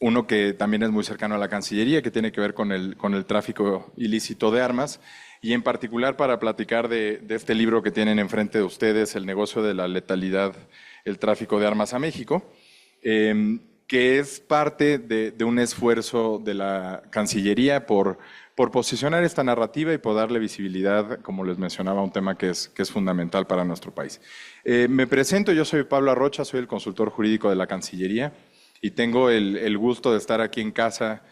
uno que también es muy cercano a la Cancillería, que tiene que ver con el tráfico ilícito de armas, y en particular para platicar de este libro que tienen enfrente de ustedes, El negocio de la letalidad, el tráfico de armas a México, que es parte de un esfuerzo de la Cancillería por posicionar esta narrativa y por darle visibilidad, como les mencionaba, a un tema que es fundamental para nuestro país. Me presento, yo soy Pablo Arrocha, soy el consultor jurídico de la Cancillería y tengo el gusto de estar aquí en casa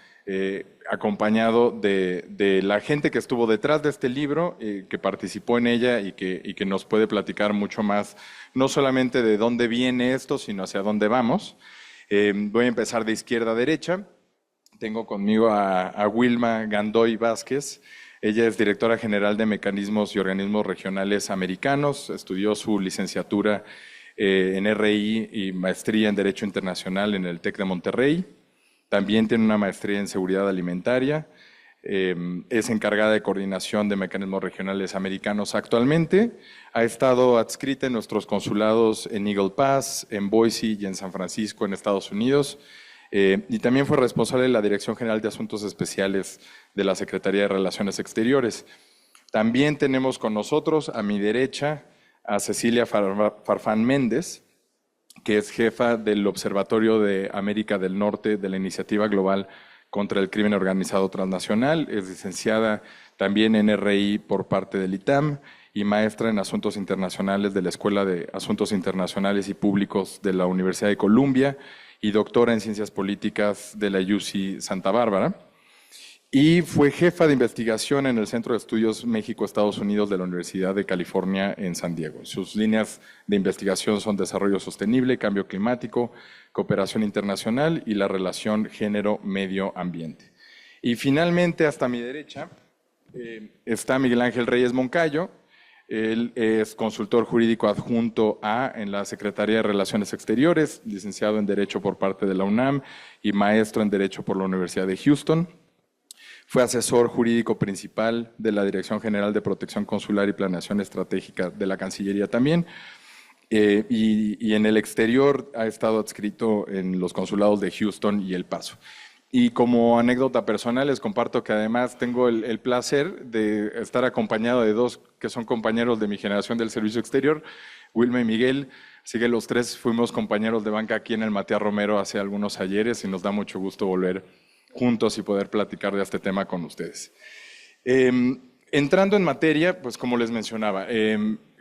acompañado de la gente que estuvo detrás de este libro, que participó en ella y que nos puede platicar mucho más, no solamente de dónde viene esto, sino hacia dónde vamos. Voy a empezar de izquierda a derecha. Tengo conmigo a Wilma Gandoy Vázquez. Ella es directora general de Mecanismos y Organismos Regionales Americanos. Estudió su licenciatura en RI y maestría en Derecho Internacional en el TEC de Monterrey. También tiene una maestría en Seguridad Alimentaria. Es encargada de coordinación de mecanismos regionales americanos actualmente. Ha estado adscrita en nuestros consulados en Eagle Pass, en Boise y en San Francisco, en Estados Unidos. Y también fue responsable de la Dirección General de Asuntos Especiales de la Secretaría de Relaciones Exteriores. También tenemos con nosotros, a mi derecha, a Cecilia Farfán Méndez, que es jefa del Observatorio de América del Norte de la Iniciativa Global contra el Crimen Organizado Transnacional. Es licenciada también en RI por parte del ITAM y maestra en Asuntos Internacionales de la Escuela de Asuntos Internacionales y Públicos de la Universidad de Columbia y doctora en Ciencias Políticas de la UC Santa Bárbara. Y fue jefa de investigación en el Centro de Estudios México-Estados Unidos de la Universidad de California en San Diego. Sus líneas de investigación son desarrollo sostenible, cambio climático, cooperación internacional y la relación género-medio ambiente. Y finalmente, hasta mi derecha, está Miguel Ángel Reyes Moncayo. Él es consultor jurídico adjunto en la Secretaría de Relaciones Exteriores, licenciado en Derecho por parte de la UNAM y maestro en Derecho por la Universidad de Houston. Fue asesor jurídico principal de la Dirección General de Protección Consular y Planeación Estratégica de la Cancillería también. Y en el exterior ha estado adscrito en los consulados de Houston y El Paso. Y como anécdota personal les comparto que además tengo el placer de estar acompañado de dos que son compañeros de mi generación del servicio exterior, Wilma y Miguel. Así que los tres fuimos compañeros de banca aquí en el Matías Romero hace algunos ayeres y nos da mucho gusto volver juntos y poder platicar de este tema con ustedes. Entrando en materia, pues como les mencionaba,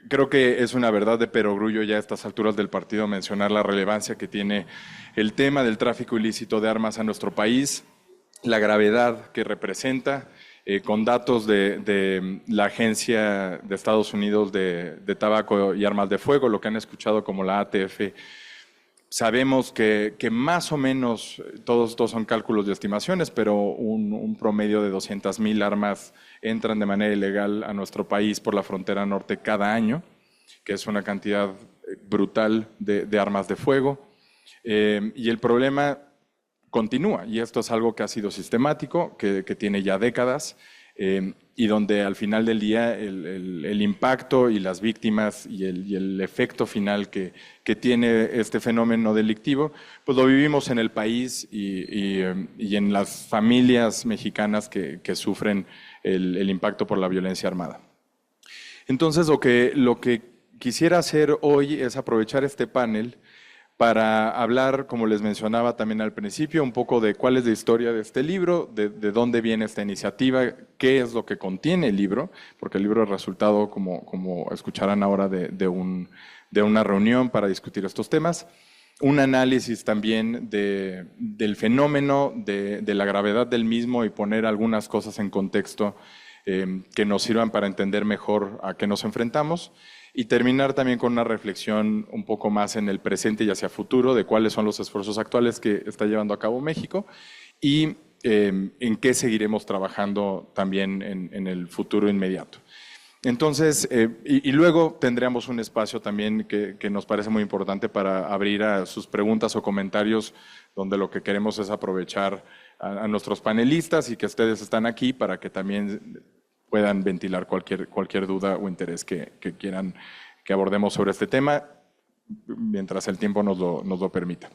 creo que es una verdad de perogrullo ya a estas alturas del partido mencionar la relevancia que tiene el tema del tráfico ilícito de armas a nuestro país, la gravedad que representa, con datos de la Agencia de Estados Unidos de Tabaco y Armas de Fuego, lo que han escuchado como la ATF. Sabemos que más o menos, todos estos son cálculos de estimaciones, pero un promedio de 200,000 armas entran de manera ilegal a nuestro país por la frontera norte cada año, que es una cantidad brutal de armas de fuego. Y el problema continúa, y esto es algo que ha sido sistemático, que tiene ya décadas, y donde al final del día el impacto y las víctimas y el efecto final que tiene este fenómeno delictivo, pues lo vivimos en el país y en las familias mexicanas que sufren el impacto por la violencia armada. Entonces, lo que quisiera hacer hoy es aprovechar este panel para hablar, como les mencionaba también al principio, un poco de cuál es la historia de este libro, de dónde viene esta iniciativa, qué es lo que contiene el libro, porque el libro es resultado, como escucharán ahora, de una reunión para discutir estos temas, un análisis también del fenómeno, de la gravedad del mismo y poner algunas cosas en contexto que nos sirvan para entender mejor a qué nos enfrentamos. Y terminar también con una reflexión un poco más en el presente y hacia futuro de cuáles son los esfuerzos actuales que está llevando a cabo México y en qué seguiremos trabajando también en el futuro inmediato. Entonces, y luego tendremos un espacio también que nos parece muy importante para abrir a sus preguntas o comentarios, donde lo que queremos es aprovechar a nuestros panelistas y que ustedes están aquí para que también puedan ventilar cualquier duda o interés que quieran que abordemos sobre este tema, mientras el tiempo nos lo permita.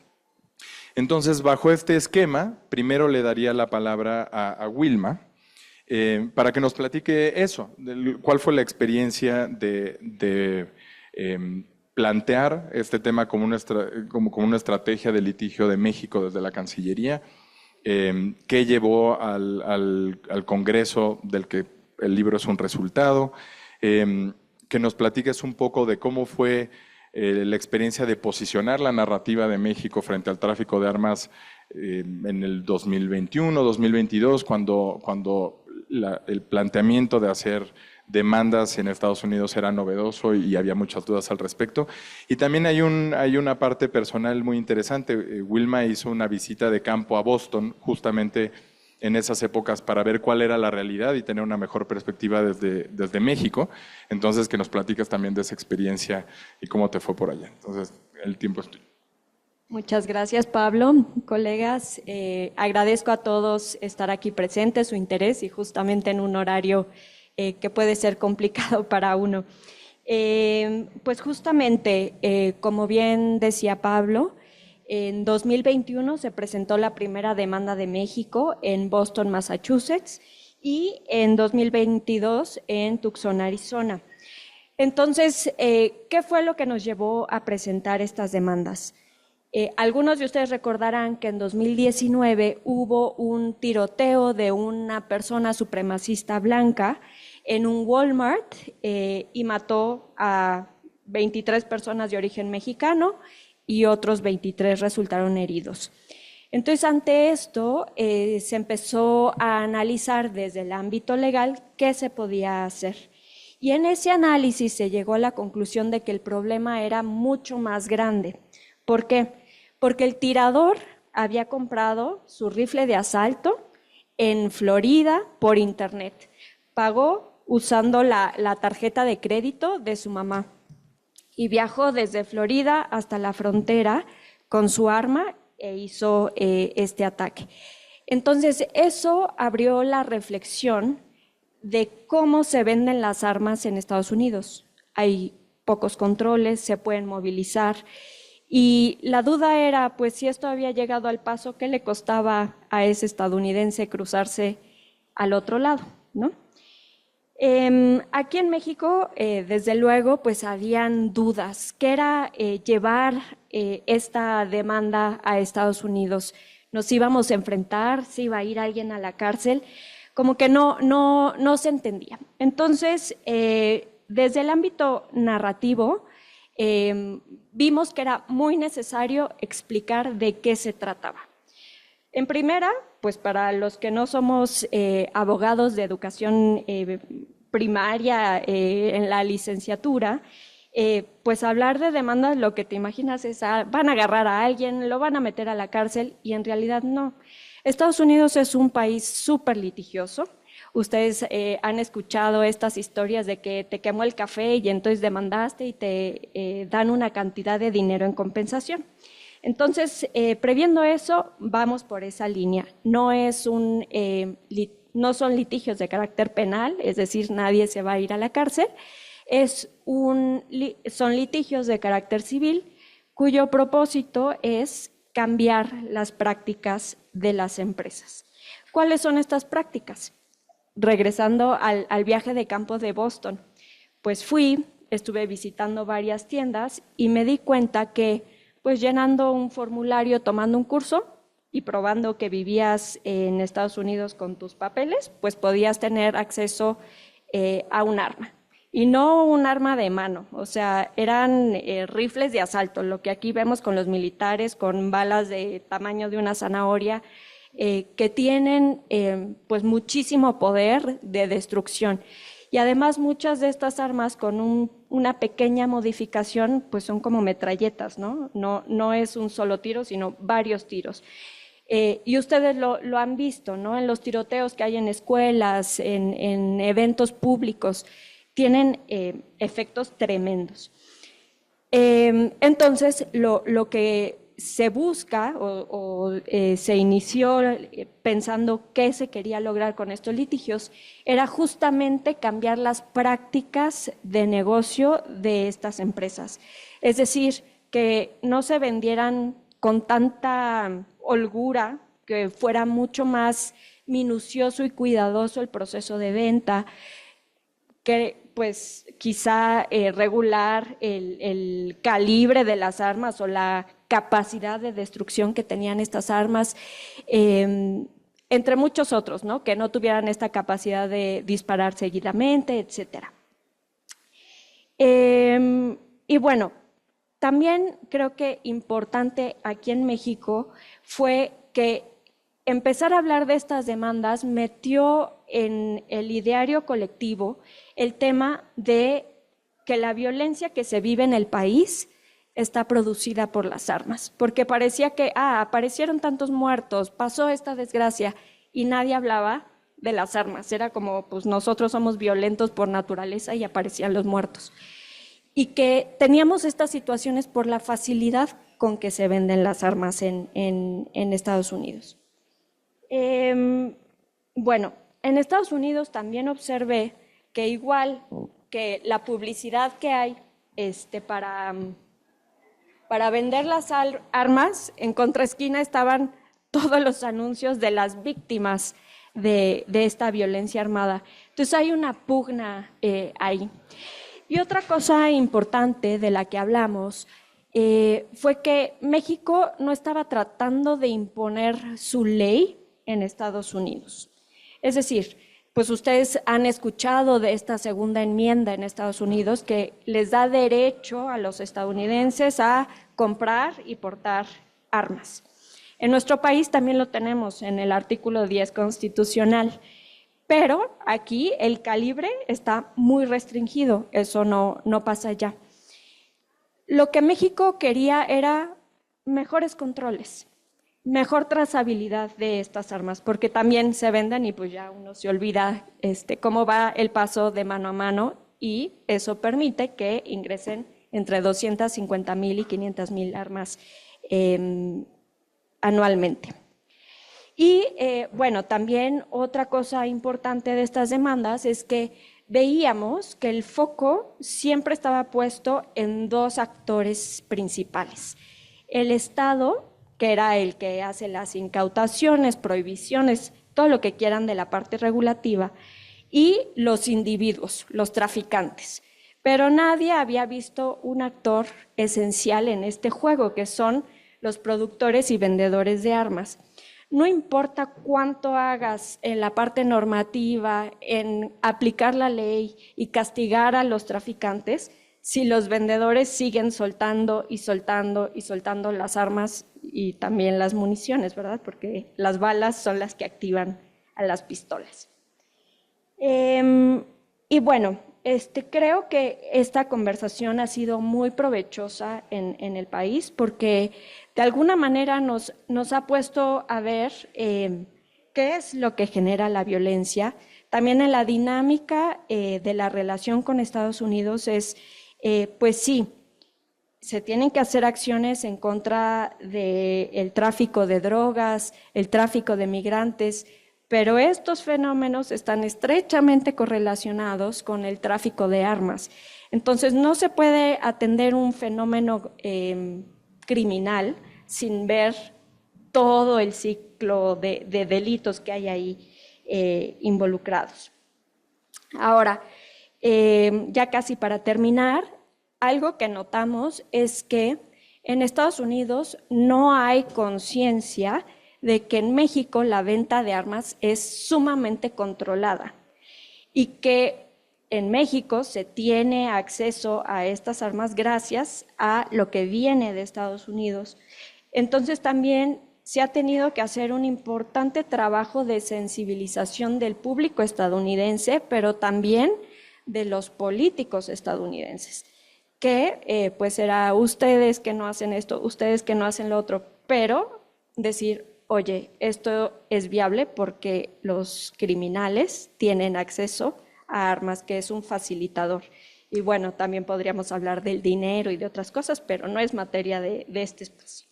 Entonces, bajo este esquema, primero le daría la palabra a Wilma para que nos platique eso, cuál fue la experiencia de plantear este tema como como una estrategia de litigio de México desde la Cancillería, qué llevó al Congreso del que el libro es un resultado, que nos platiques un poco de cómo fue la experiencia de posicionar la narrativa de México frente al tráfico de armas en el 2021, 2022, cuando el planteamiento de hacer demandas en Estados Unidos era novedoso y había muchas dudas al respecto. Y también hay una parte personal muy interesante. Wilma hizo una visita de campo a Boston justamente en esas épocas para ver cuál era la realidad y tener una mejor perspectiva desde México. Entonces, que nos platicas también de esa experiencia y cómo te fue por allá. Entonces, el tiempo es tuyo. Muchas gracias, Pablo. Colegas, agradezco a todos estar aquí presentes, su interés y justamente en un horario que puede ser complicado para uno. Pues justamente, como bien decía Pablo, en 2021 se presentó la primera demanda de México en Boston, Massachusetts, y en 2022 en Tucson, Arizona. Entonces, ¿qué fue lo que nos llevó a presentar estas demandas? Algunos de ustedes recordarán que en 2019 hubo un tiroteo de una persona supremacista blanca en un Walmart y mató a 23 personas de origen mexicano y otros 23 resultaron heridos. Entonces, ante esto, se empezó a analizar desde el ámbito legal qué se podía hacer. Y en ese análisis se llegó a la conclusión de que el problema era mucho más grande. ¿Por qué? Porque el tirador había comprado su rifle de asalto en Florida por internet. Pagó usando la tarjeta de crédito de su mamá y viajó desde Florida hasta la frontera con su arma e hizo este ataque. Entonces, eso abrió la reflexión de cómo se venden las armas en Estados Unidos. Hay pocos controles, se pueden movilizar. Y la duda era, pues, si esto había llegado al paso, ¿qué le costaba a ese estadounidense cruzarse al otro lado, ¿no? Aquí en México, desde luego, pues habían dudas. ¿Qué era llevar esta demanda a Estados Unidos? ¿Nos íbamos a enfrentar? ¿Si iba a ir alguien a la cárcel? Como que no se entendía. Entonces, desde el ámbito narrativo, vimos que era muy necesario explicar de qué se trataba. En primera, pues para los que no somos abogados de educación primaria en la licenciatura, pues hablar de demandas, lo que te imaginas es, van a agarrar a alguien, lo van a meter a la cárcel, y en realidad no. Estados Unidos es un país súper litigioso. Ustedes han escuchado estas historias de que te quemó el café y entonces demandaste y te dan una cantidad de dinero en compensación. Entonces, previendo eso, vamos por esa línea. No son litigios de carácter penal, es decir, nadie se va a ir a la cárcel. Son litigios de carácter civil, cuyo propósito es cambiar las prácticas de las empresas. ¿Cuáles son estas prácticas? Regresando al viaje de campo de Boston, pues estuve visitando varias tiendas y me di cuenta que, pues llenando un formulario, tomando un curso y probando que vivías en Estados Unidos con tus papeles, pues podías tener acceso a un arma. Y no un arma de mano, o sea, eran rifles de asalto, lo que aquí vemos con los militares, con balas de tamaño de una zanahoria, que tienen pues muchísimo poder de destrucción. Y además muchas de estas armas con una pequeña modificación pues son como metralletas, ¿no? No es un solo tiro, sino varios tiros. Y ustedes lo han visto, ¿no? En los tiroteos que hay en escuelas, en eventos públicos, tienen efectos tremendos. Entonces, lo que se busca o se inició pensando qué se quería lograr con estos litigios era justamente cambiar las prácticas de negocio de estas empresas. Es decir, que no se vendieran con tanta holgura, que fuera mucho más minucioso y cuidadoso el proceso de venta, que pues quizá regular el calibre de las armas o la capacidad de destrucción que tenían estas armas, entre muchos otros, ¿no? Que no tuvieran esta capacidad de disparar seguidamente, etcétera. Y bueno, también creo que importante aquí en México fue que empezar a hablar de estas demandas metió en el ideario colectivo el tema de que la violencia que se vive en el país está producida por las armas, porque parecía que aparecieron tantos muertos, pasó esta desgracia y nadie hablaba de las armas, era como pues nosotros somos violentos por naturaleza y aparecían los muertos. Y que teníamos estas situaciones por la facilidad con que se venden las armas en Estados Unidos. Bueno, en Estados Unidos también observé que igual que la publicidad que hay para vender las armas, en contraesquina estaban todos los anuncios de las víctimas de esta violencia armada. Entonces hay una pugna ahí. Y otra cosa importante de la que hablamos fue que México no estaba tratando de imponer su ley en Estados Unidos. Es decir, pues ustedes han escuchado de esta segunda enmienda en Estados Unidos que les da derecho a los estadounidenses a comprar y portar armas. En nuestro país también lo tenemos en el artículo 10 constitucional, pero aquí el calibre está muy restringido, eso no pasa allá. Lo que México quería era mejores controles, mejor trazabilidad de estas armas, porque también se venden y pues ya uno se olvida cómo va el paso de mano a mano y eso permite que ingresen entre 250,000 y 500,000 armas anualmente. Y bueno, también otra cosa importante de estas demandas es que veíamos que el foco siempre estaba puesto en dos actores principales. El Estado, que era el que hace las incautaciones, prohibiciones, todo lo que quieran de la parte regulativa, y los individuos, los traficantes. Pero nadie había visto un actor esencial en este juego, que son los productores y vendedores de armas. No importa cuánto hagas en la parte normativa, en aplicar la ley y castigar a los traficantes, si los vendedores siguen soltando y soltando y soltando las armas y también las municiones, ¿verdad? Porque las balas son las que activan a las pistolas. Y bueno, creo que esta conversación ha sido muy provechosa en el país porque de alguna manera nos ha puesto a ver qué es lo que genera la violencia. También en la dinámica de la relación con Estados Unidos es, pues sí, se tienen que hacer acciones en contra del tráfico de drogas, el tráfico de migrantes, pero estos fenómenos están estrechamente correlacionados con el tráfico de armas. Entonces, no se puede atender un fenómeno criminal sin ver todo el ciclo de delitos que hay ahí involucrados. Ahora, ya casi para terminar, algo que notamos es que en Estados Unidos no hay conciencia de que en México la venta de armas es sumamente controlada y que en México se tiene acceso a estas armas gracias a lo que viene de Estados Unidos. Entonces también se ha tenido que hacer un importante trabajo de sensibilización del público estadounidense, pero también de los políticos estadounidenses, que pues será ustedes que no hacen esto, ustedes que no hacen lo otro, pero decir, oye, esto es viable porque los criminales tienen acceso a armas, que es un facilitador. Y bueno, también podríamos hablar del dinero y de otras cosas, pero no es materia de este espacio.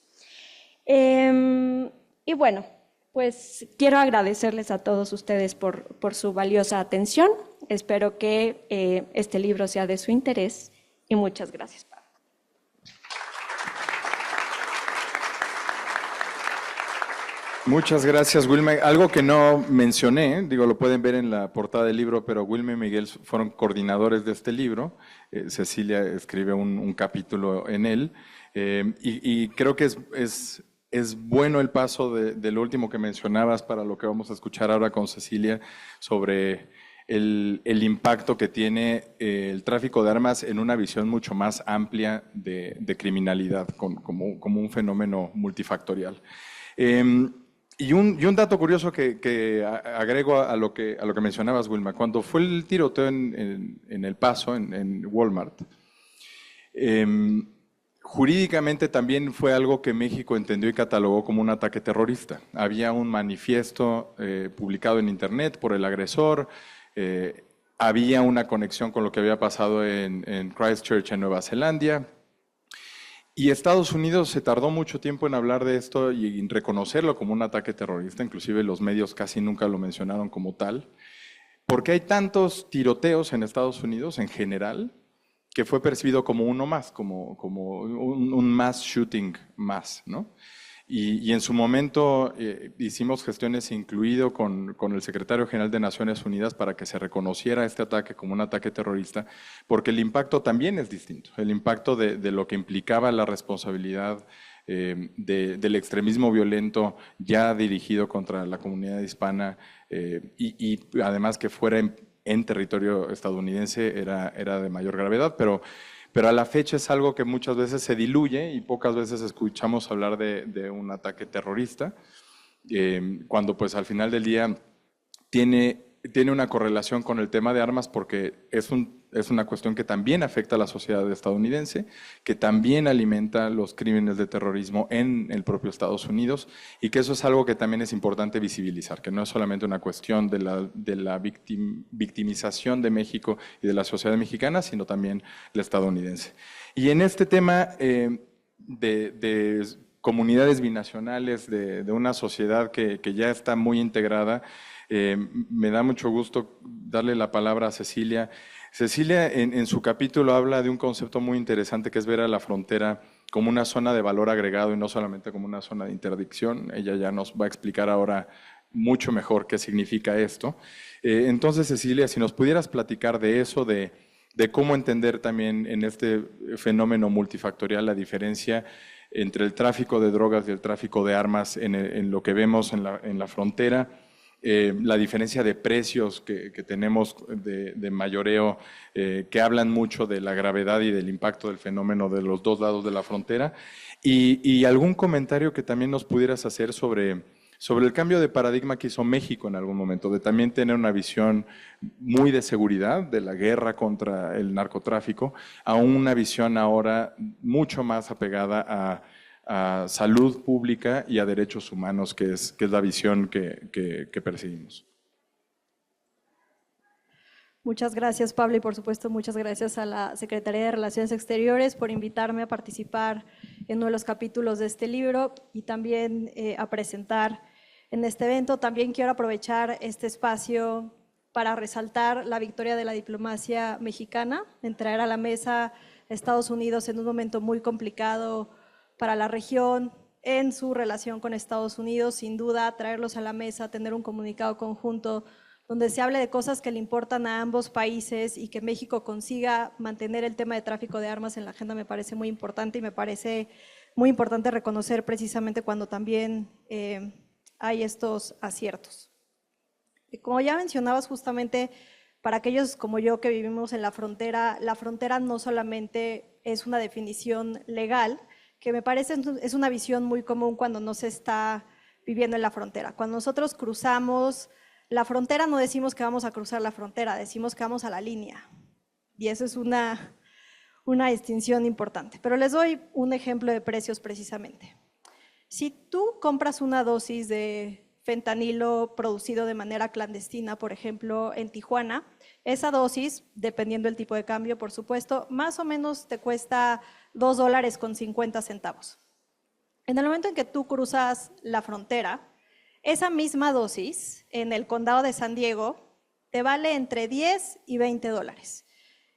Y bueno, pues quiero agradecerles a todos ustedes por su valiosa atención. Espero que este libro sea de su interés y muchas gracias. Muchas gracias, Wilma. Algo que no mencioné, digo, lo pueden ver en la portada del libro, pero Wilma y Miguel fueron coordinadores de este libro. Cecilia escribe un capítulo en él. Y creo que es bueno el paso de lo último que mencionabas para lo que vamos a escuchar ahora con Cecilia sobre el impacto que tiene el tráfico de armas en una visión mucho más amplia de criminalidad, como un fenómeno multifactorial. Y un dato curioso que agrego a lo que mencionabas, Wilma, cuando fue el tiroteo en El Paso, en Walmart, jurídicamente también fue algo que México entendió y catalogó como un ataque terrorista. Había un manifiesto publicado en Internet por el agresor, había una conexión con lo que había pasado en Christchurch, en Nueva Zelanda. Y Estados Unidos se tardó mucho tiempo en hablar de esto y en reconocerlo como un ataque terrorista, inclusive los medios casi nunca lo mencionaron como tal, porque hay tantos tiroteos en Estados Unidos en general que fue percibido como uno más, como un mass shooting más, ¿no? Y en su momento hicimos gestiones incluido con el secretario general de Naciones Unidas para que se reconociera este ataque como un ataque terrorista, porque el impacto también es distinto. El impacto de lo que implicaba la responsabilidad del extremismo violento ya dirigido contra la comunidad hispana y además que fuera en territorio estadounidense era de mayor gravedad, pero a la fecha es algo que muchas veces se diluye y pocas veces escuchamos hablar de un ataque terrorista, cuando pues al final del día tiene una correlación con el tema de armas porque es una cuestión que también afecta a la sociedad estadounidense, que también alimenta los crímenes de terrorismo en el propio Estados Unidos y que eso es algo que también es importante visibilizar, que no es solamente una cuestión de la victimización de México y de la sociedad mexicana, sino también la estadounidense. Y en este tema de comunidades binacionales, de una sociedad que ya está muy integrada, me da mucho gusto darle la palabra a Cecilia. Cecilia en su capítulo habla de un concepto muy interesante que es ver a la frontera como una zona de valor agregado y no solamente como una zona de interdicción. Ella ya nos va a explicar ahora mucho mejor qué significa esto. Entonces, Cecilia, si nos pudieras platicar de eso, de cómo entender también en este fenómeno multifactorial la diferencia entre el tráfico de drogas y el tráfico de armas en lo que vemos en la frontera, la diferencia de precios que tenemos de mayoreo, que hablan mucho de la gravedad y del impacto del fenómeno de los dos lados de la frontera, y algún comentario que también nos pudieras hacer sobre el cambio de paradigma que hizo México en algún momento, de también tener una visión muy de seguridad, de la guerra contra el narcotráfico, a una visión ahora mucho más apegada a salud pública y a derechos humanos, que es la visión que perseguimos. Muchas gracias, Pablo, y por supuesto muchas gracias a la Secretaría de Relaciones Exteriores por invitarme a participar en uno de los capítulos de este libro y también a presentar en este evento. También quiero aprovechar este espacio para resaltar la victoria de la diplomacia mexicana en traer a la mesa a Estados Unidos en un momento muy complicado para la región, en su relación con Estados Unidos, sin duda, traerlos a la mesa, tener un comunicado conjunto donde se hable de cosas que le importan a ambos países y que México consiga mantener el tema de tráfico de armas en la agenda me parece muy importante y me parece muy importante reconocer precisamente cuando también hay estos aciertos. Como ya mencionabas justamente, para aquellos como yo que vivimos en la frontera no solamente es una definición legal, que me parece es una visión muy común cuando no se está viviendo en la frontera. Cuando nosotros cruzamos la frontera no decimos que vamos a cruzar la frontera, decimos que vamos a la línea. Y eso es una distinción importante. Pero les doy un ejemplo de precios precisamente. Si tú compras una dosis de fentanilo producido de manera clandestina, por ejemplo, en Tijuana, esa dosis, dependiendo del tipo de cambio, por supuesto, más o menos te cuesta $2.50. En el momento en que tú cruzas la frontera, esa misma dosis en el condado de San Diego te vale entre $10 y $20.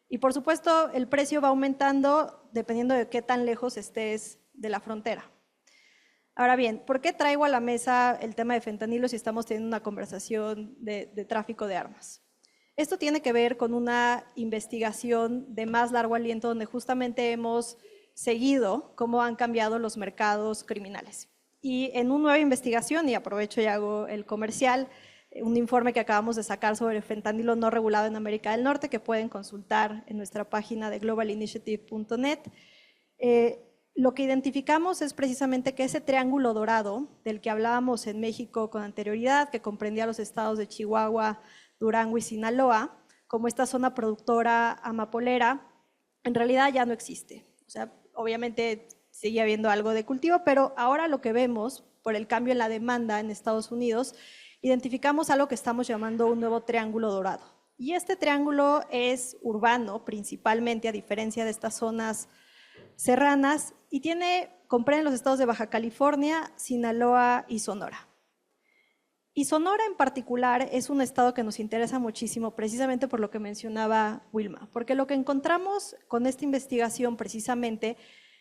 Y por supuesto, el precio va aumentando dependiendo de qué tan lejos estés de la frontera. Ahora bien, ¿por qué traigo a la mesa el tema de fentanilo si estamos teniendo una conversación de tráfico de armas? Esto tiene que ver con una investigación de más largo aliento donde justamente hemos seguido cómo han cambiado los mercados criminales. Y en una nueva investigación, y aprovecho y hago el comercial, un informe que acabamos de sacar sobre fentanilo no regulado en América del Norte, que pueden consultar en nuestra página de globalinitiative.net. Lo que identificamos es precisamente que ese triángulo dorado del que hablábamos en México con anterioridad, que comprendía los estados de Chihuahua, Durango y Sinaloa, como esta zona productora amapolera, en realidad ya no existe. O sea, obviamente sigue habiendo algo de cultivo, pero ahora lo que vemos por el cambio en la demanda en Estados Unidos, identificamos algo que estamos llamando un nuevo triángulo dorado. Y este triángulo es urbano principalmente, a diferencia de estas zonas serranas, y comprende los estados de Baja California, Sinaloa y Sonora. Y Sonora en particular es un estado que nos interesa muchísimo precisamente por lo que mencionaba Wilma, porque lo que encontramos con esta investigación precisamente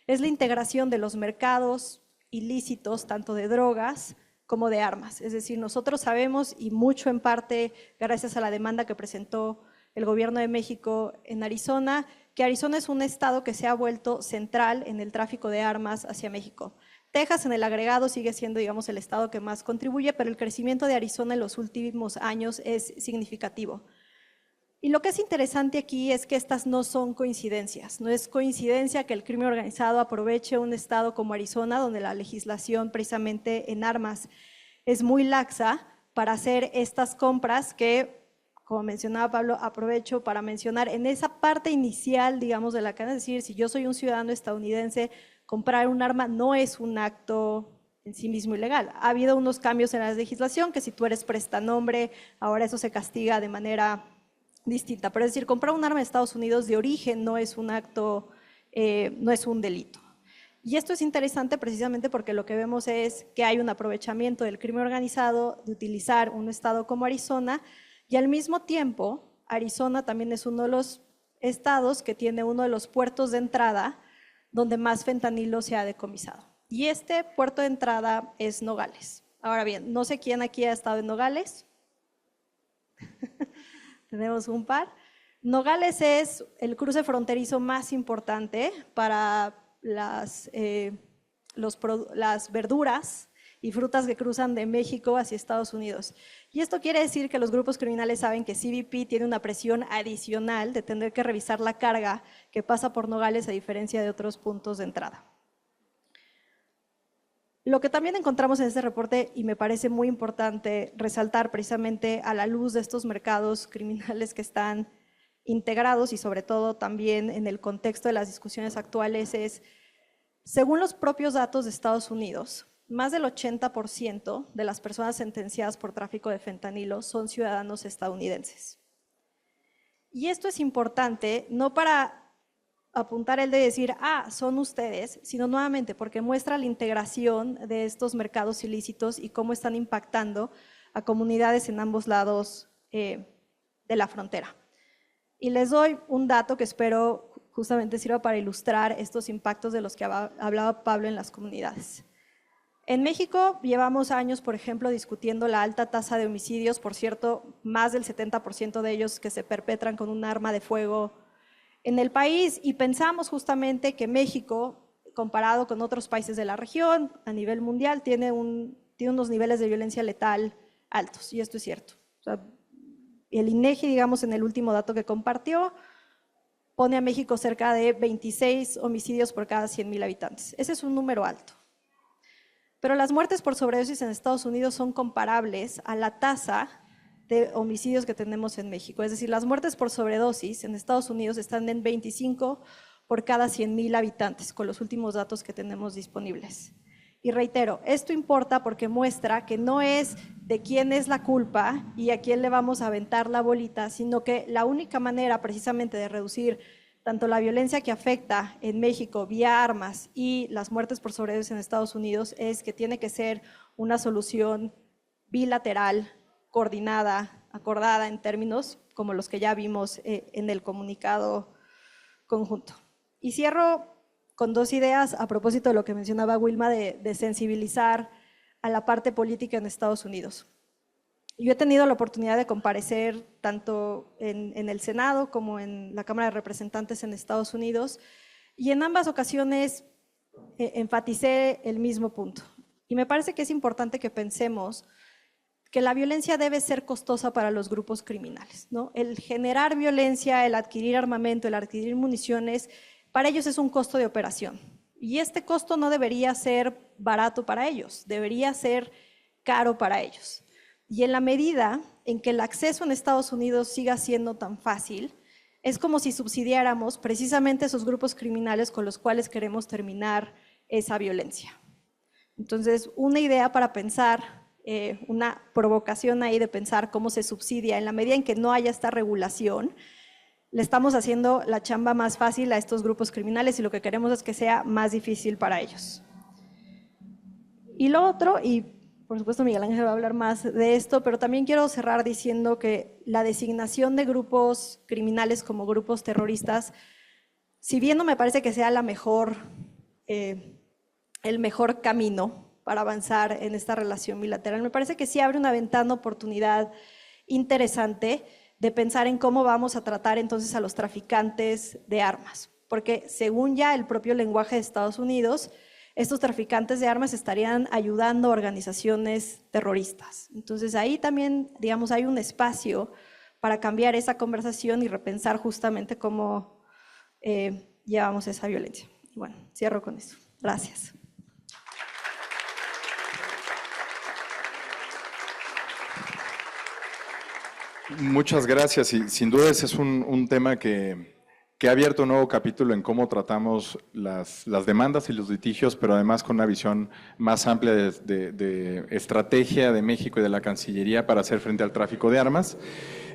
es la integración de los mercados ilícitos, tanto de drogas como de armas. Es decir, nosotros sabemos, y mucho en parte gracias a la demanda que presentó el gobierno de México en Arizona, que Arizona es un estado que se ha vuelto central en el tráfico de armas hacia México. Texas en el agregado sigue siendo, digamos, el estado que más contribuye, pero el crecimiento de Arizona en los últimos años es significativo. Y lo que es interesante aquí es que estas no son coincidencias. No es coincidencia que el crimen organizado aproveche un estado como Arizona, donde la legislación precisamente en armas es muy laxa, para hacer estas compras que, como mencionaba Pablo, aprovecho para mencionar en esa parte inicial, digamos, de la cadena, es decir, si yo soy un ciudadano estadounidense, comprar un arma no es un acto en sí mismo ilegal. Ha habido unos cambios en la legislación que si tú eres prestanombre, ahora eso se castiga de manera distinta. Pero es decir, comprar un arma en Estados Unidos de origen no es un acto, no es un delito. Y esto es interesante precisamente porque lo que vemos es que hay un aprovechamiento del crimen organizado de utilizar un estado como Arizona, y al mismo tiempo Arizona también es uno de los estados que tiene uno de los puertos de entrada donde más fentanilo se ha decomisado. Y este puerto de entrada es Nogales. Ahora bien, no sé quién aquí ha estado en Nogales. Tenemos un par. Nogales es el cruce fronterizo más importante para las verduras y frutas que cruzan de México hacia Estados Unidos. Y esto quiere decir que los grupos criminales saben que CBP tiene una presión adicional de tener que revisar la carga que pasa por Nogales a diferencia de otros puntos de entrada. Lo que también encontramos en este reporte, y me parece muy importante resaltar precisamente a la luz de estos mercados criminales que están integrados y sobre todo también en el contexto de las discusiones actuales, es, según los propios datos de Estados Unidos, más del 80% de las personas sentenciadas por tráfico de fentanilo son ciudadanos estadounidenses. Y esto es importante, no para apuntar el de decir, son ustedes, sino nuevamente porque muestra la integración de estos mercados ilícitos y cómo están impactando a comunidades en ambos lados de la frontera. Y les doy un dato que espero justamente sirva para ilustrar estos impactos de los que hablaba Pablo en las comunidades. En México llevamos años, por ejemplo, discutiendo la alta tasa de homicidios, por cierto, más del 70% de ellos que se perpetran con un arma de fuego en el país, y pensamos justamente que México, comparado con otros países de la región, a nivel mundial, tiene unos niveles de violencia letal altos, y esto es cierto. O sea, el INEGI, digamos, en el último dato que compartió, pone a México cerca de 26 homicidios por cada 100,000 habitantes. Ese es un número alto. Pero las muertes por sobredosis en Estados Unidos son comparables a la tasa de homicidios que tenemos en México. Es decir, las muertes por sobredosis en Estados Unidos están en 25 por cada 100,000 habitantes, con los últimos datos que tenemos disponibles. Y reitero, esto importa porque muestra que no es de quién es la culpa y a quién le vamos a aventar la bolita, sino que la única manera precisamente de reducir tanto la violencia que afecta en México vía armas y las muertes por sobredosis en Estados Unidos es que tiene que ser una solución bilateral, coordinada, acordada en términos como los que ya vimos en el comunicado conjunto. Y cierro con dos ideas a propósito de lo que mencionaba Wilma de sensibilizar a la parte política en Estados Unidos. Yo he tenido la oportunidad de comparecer tanto en el Senado como en la Cámara de Representantes en Estados Unidos y en ambas ocasiones enfaticé el mismo punto. Y me parece que es importante que pensemos que la violencia debe ser costosa para los grupos criminales, ¿no? El generar violencia, el adquirir armamento, el adquirir municiones, para ellos es un costo de operación. Y este costo no debería ser barato para ellos, debería ser caro para ellos. Y en la medida en que el acceso en Estados Unidos siga siendo tan fácil, es como si subsidiáramos precisamente esos grupos criminales con los cuales queremos terminar esa violencia. Entonces, una idea para pensar, una provocación ahí de pensar cómo se subsidia, en la medida en que no haya esta regulación, le estamos haciendo la chamba más fácil a estos grupos criminales y lo que queremos es que sea más difícil para ellos. Y lo otro, y por supuesto Miguel Ángel va a hablar más de esto, pero también quiero cerrar diciendo que la designación de grupos criminales como grupos terroristas, si bien no me parece que sea el mejor camino para avanzar en esta relación bilateral, me parece que sí abre una ventana de oportunidad interesante de pensar en cómo vamos a tratar entonces a los traficantes de armas, porque según ya el propio lenguaje de Estados Unidos, estos traficantes de armas estarían ayudando a organizaciones terroristas. Entonces ahí también, digamos, hay un espacio para cambiar esa conversación y repensar justamente cómo llevamos esa violencia. Y bueno, cierro con eso. Gracias. Muchas gracias y sin duda ese es un tema que ha abierto un nuevo capítulo en cómo tratamos las demandas y los litigios, pero además con una visión más amplia de estrategia de México y de la Cancillería para hacer frente al tráfico de armas.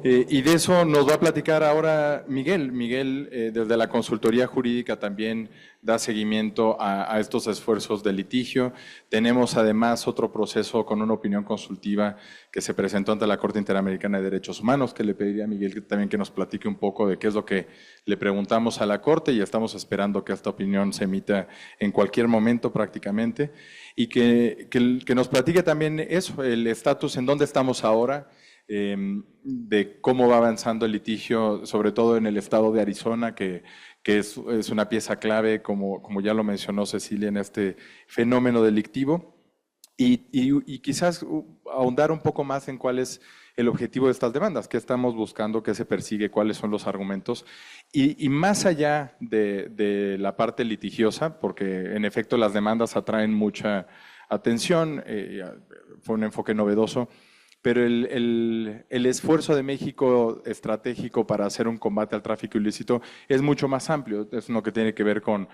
Y de eso nos va a platicar ahora Miguel. Miguel, desde la consultoría jurídica también da seguimiento a estos esfuerzos de litigio. Tenemos además otro proceso con una opinión consultiva que se presentó ante la Corte Interamericana de Derechos Humanos, que le pediría a Miguel también que nos platique un poco de qué es lo que le preguntamos a la Corte y estamos esperando que esta opinión se emita en cualquier momento prácticamente y que nos platique también eso, el estatus, en dónde estamos ahora, de cómo va avanzando el litigio, sobre todo en el estado de Arizona, que es una pieza clave, como ya lo mencionó Cecilia, en este fenómeno delictivo, y quizás ahondar un poco más en cuál es el objetivo de estas demandas, qué estamos buscando, qué se persigue, cuáles son los argumentos, y más allá de la parte litigiosa, porque en efecto las demandas atraen mucha atención, fue un enfoque novedoso, pero el esfuerzo de México estratégico para hacer un combate al tráfico ilícito es mucho más amplio. Es uno que tiene que ver con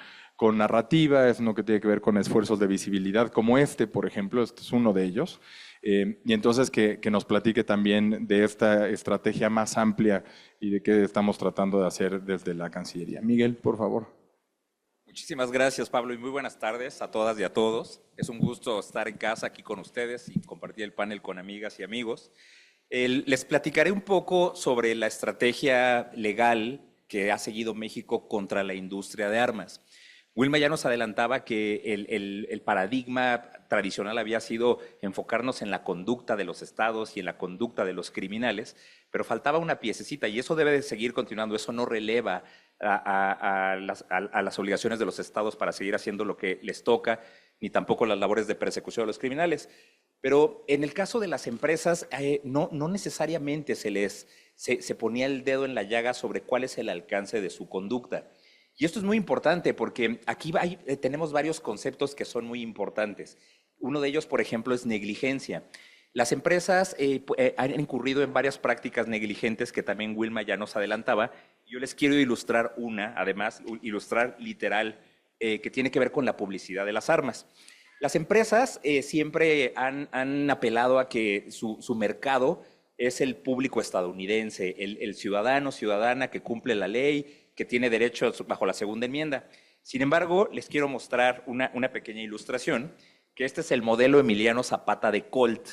narrativa, es uno que tiene que ver con esfuerzos de visibilidad, como por ejemplo, este es uno de ellos. Y entonces que nos platique también de esta estrategia más amplia y de qué estamos tratando de hacer desde la Cancillería. Miguel, por favor. Muchísimas gracias, Pablo, y muy buenas tardes a todas y a todos. Es un gusto estar en casa aquí con ustedes y compartir el panel con amigas y amigos. Les platicaré un poco sobre la estrategia legal que ha seguido México contra la industria de armas. Wilma ya nos adelantaba que el paradigma tradicional había sido enfocarnos en la conducta de los estados y en la conducta de los criminales, pero faltaba una piececita y eso debe de seguir continuando, eso no releva a las obligaciones de los estados para seguir haciendo lo que les toca, ni tampoco las labores de persecución de los criminales. Pero en el caso de las empresas, no necesariamente se ponía el dedo en la llaga sobre cuál es el alcance de su conducta. Y esto es muy importante porque aquí tenemos varios conceptos que son muy importantes. Uno de ellos, por ejemplo, es negligencia. Las empresas han incurrido en varias prácticas negligentes que también Wilma ya nos adelantaba. Yo les quiero ilustrar ilustrar literal, que tiene que ver con la publicidad de las armas. Las empresas siempre han apelado a que su mercado es el público estadounidense, el ciudadano, ciudadana que cumple la ley, que tiene derechos bajo la segunda enmienda. Sin embargo, les quiero mostrar una pequeña ilustración, que este es el modelo Emiliano Zapata de Colt,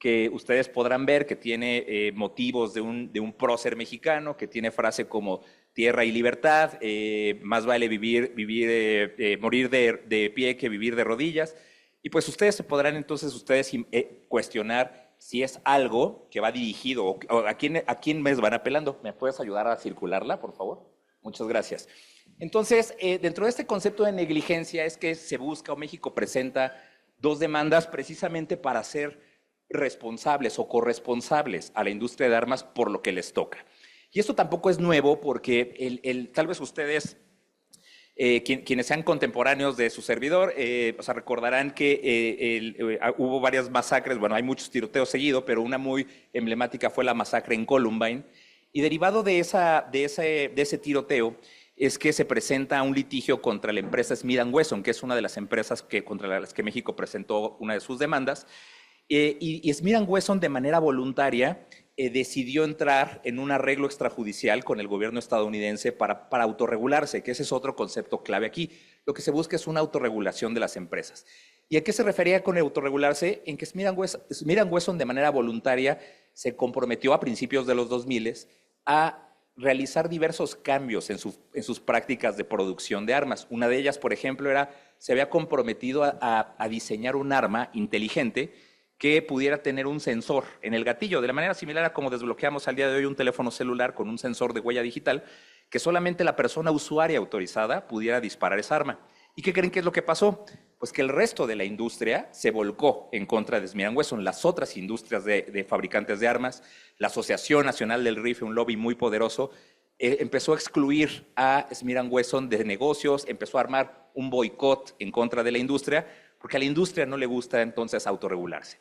que ustedes podrán ver que tiene motivos de un prócer mexicano, que tiene frase como tierra y libertad, más vale morir de pie que vivir de rodillas. Y pues ustedes se podrán entonces cuestionar si es algo que va dirigido o a quién me van apelando. ¿Me puedes ayudar a circularla, por favor? Muchas gracias. Entonces, dentro de este concepto de negligencia es que se busca o México presenta dos demandas precisamente para ser responsables o corresponsables a la industria de armas por lo que les toca. Y esto tampoco es nuevo porque tal vez ustedes, quienes sean contemporáneos de su servidor, recordarán que hubo varias masacres, bueno, hay muchos tiroteos seguidos, pero una muy emblemática fue la masacre en Columbine. Y derivado de ese tiroteo es que se presenta un litigio contra la empresa Smith & Wesson, que es una de las empresas contra las que México presentó una de sus demandas. Y Smith & Wesson, de manera voluntaria, decidió entrar en un arreglo extrajudicial con el gobierno estadounidense para autorregularse, que ese es otro concepto clave aquí. Lo que se busca es una autorregulación de las empresas. ¿Y a qué se refería con autorregularse? En que Smith & Wesson, de manera voluntaria, se comprometió a principios de los 2000 a realizar diversos cambios en sus prácticas de producción de armas. Una de ellas, por ejemplo, se había comprometido a diseñar un arma inteligente que pudiera tener un sensor en el gatillo, de la manera similar a como desbloqueamos al día de hoy un teléfono celular con un sensor de huella digital, que solamente la persona usuaria autorizada pudiera disparar esa arma. ¿Y qué creen que es lo que pasó? Pues que el resto de la industria se volcó en contra de Smith & Wesson, las otras industrias de fabricantes de armas, la Asociación Nacional del Rifle, un lobby muy poderoso, empezó a excluir a Smith & Wesson de negocios, empezó a armar un boicot en contra de la industria, porque a la industria no le gusta entonces autorregularse.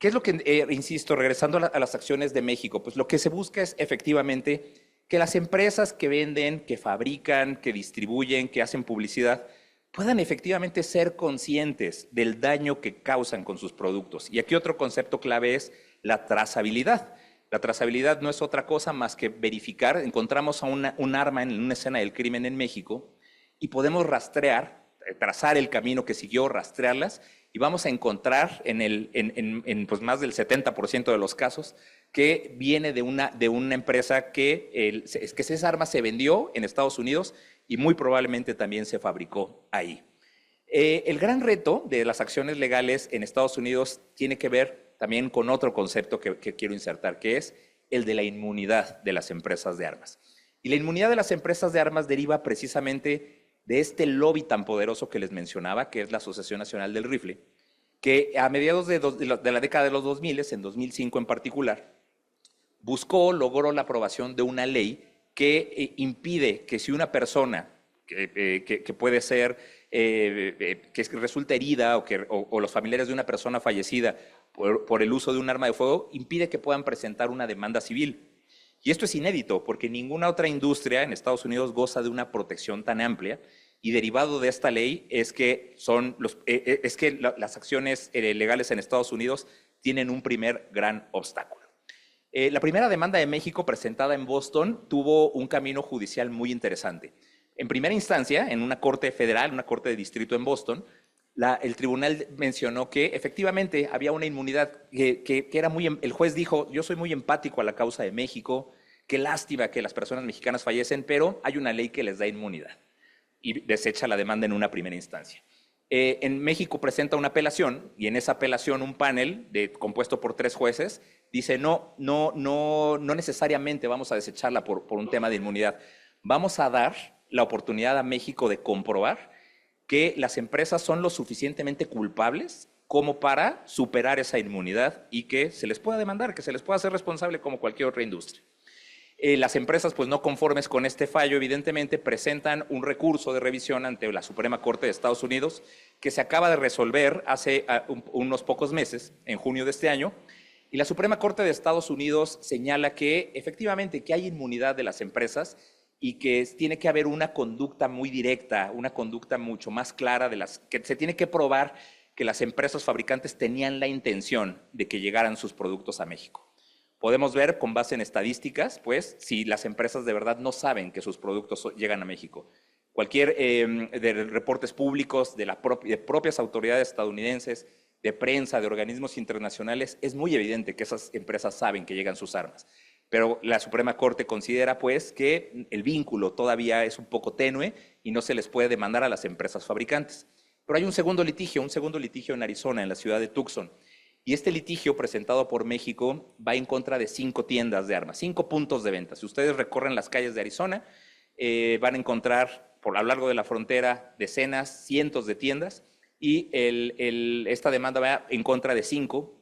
¿Qué es lo que, insisto, regresando a las acciones de México? Pues lo que se busca es efectivamente que las empresas que venden, que fabrican, que distribuyen, que hacen publicidad, puedan efectivamente ser conscientes del daño que causan con sus productos. Y aquí otro concepto clave es la trazabilidad. La trazabilidad no es otra cosa más que verificar, encontramos a un arma en una escena del crimen en México y podemos rastrear, trazar el camino que siguió, rastrearlas, y vamos a encontrar pues más del 70% de los casos que viene de una empresa que esa arma se vendió en Estados Unidos y muy probablemente también se fabricó ahí. El gran reto de las acciones legales en Estados Unidos tiene que ver también con otro concepto que quiero insertar, que es el de la inmunidad de las empresas de armas. Y la inmunidad de las empresas de armas deriva precisamente de este lobby tan poderoso que les mencionaba, que es la Asociación Nacional del Rifle, que a mediados de la década de los 2000, en 2005 en particular, logró la aprobación de una ley que impide que si una persona que puede ser, que resulta herida o los familiares de una persona fallecida por el uso de un arma de fuego, impide que puedan presentar una demanda civil. Y esto es inédito porque ninguna otra industria en Estados Unidos goza de una protección tan amplia, y derivado de esta ley es que las acciones legales en Estados Unidos tienen un primer gran obstáculo. La primera demanda de México presentada en Boston tuvo un camino judicial muy interesante. En primera instancia, en una corte federal, una corte de distrito en Boston, el tribunal mencionó que efectivamente había una inmunidad que era el juez dijo, yo soy muy empático a la causa de México, qué lástima que las personas mexicanas fallecen, pero hay una ley que les da inmunidad, y desecha la demanda en una primera instancia. En México presenta una apelación, y en esa apelación un panel compuesto por 3 jueces dice no necesariamente vamos a desecharla por un tema de inmunidad, vamos a dar la oportunidad a México de comprobar que las empresas son lo suficientemente culpables como para superar esa inmunidad y que se les pueda demandar, que se les pueda hacer responsable como cualquier otra industria. Las empresas, pues no conformes con este fallo, evidentemente presentan un recurso de revisión ante la Suprema Corte de Estados Unidos que se acaba de resolver hace unos pocos meses, en junio de este año, y la Suprema Corte de Estados Unidos señala que efectivamente que hay inmunidad de las empresas y que tiene que haber una conducta muy directa, una conducta mucho más clara que se tiene que probar que las empresas fabricantes tenían la intención de que llegaran sus productos a México. Podemos ver con base en estadísticas, pues, si las empresas de verdad no saben que sus productos llegan a México. Cualquier de reportes públicos de propias autoridades estadounidenses, de prensa, de organismos internacionales, es muy evidente que esas empresas saben que llegan sus armas. Pero la Suprema Corte considera pues que el vínculo todavía es un poco tenue y no se les puede demandar a las empresas fabricantes. Pero hay un segundo litigio en Arizona, en la ciudad de Tucson. Y este litigio presentado por México va en contra de 5 tiendas de armas, 5 puntos de venta. Si ustedes recorren las calles de Arizona, van a encontrar a lo largo de la frontera decenas, cientos de tiendas, y esta demanda va en contra de 5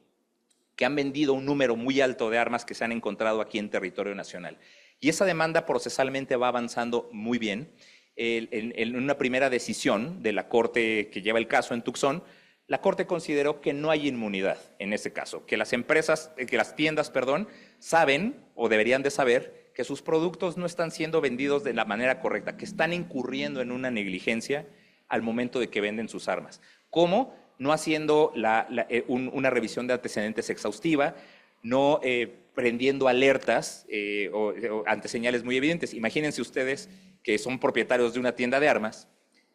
que han vendido un número muy alto de armas que se han encontrado aquí en territorio nacional. Y esa demanda procesalmente va avanzando muy bien. En una primera decisión de la Corte que lleva el caso en Tucson, la Corte consideró que no hay inmunidad en ese caso, que las tiendas, saben o deberían de saber que sus productos no están siendo vendidos de la manera correcta, que están incurriendo en una negligencia al momento de que venden sus armas. ¿Cómo? No haciendo una revisión de antecedentes exhaustiva, no prendiendo alertas o ante señales muy evidentes. Imagínense ustedes que son propietarios de una tienda de armas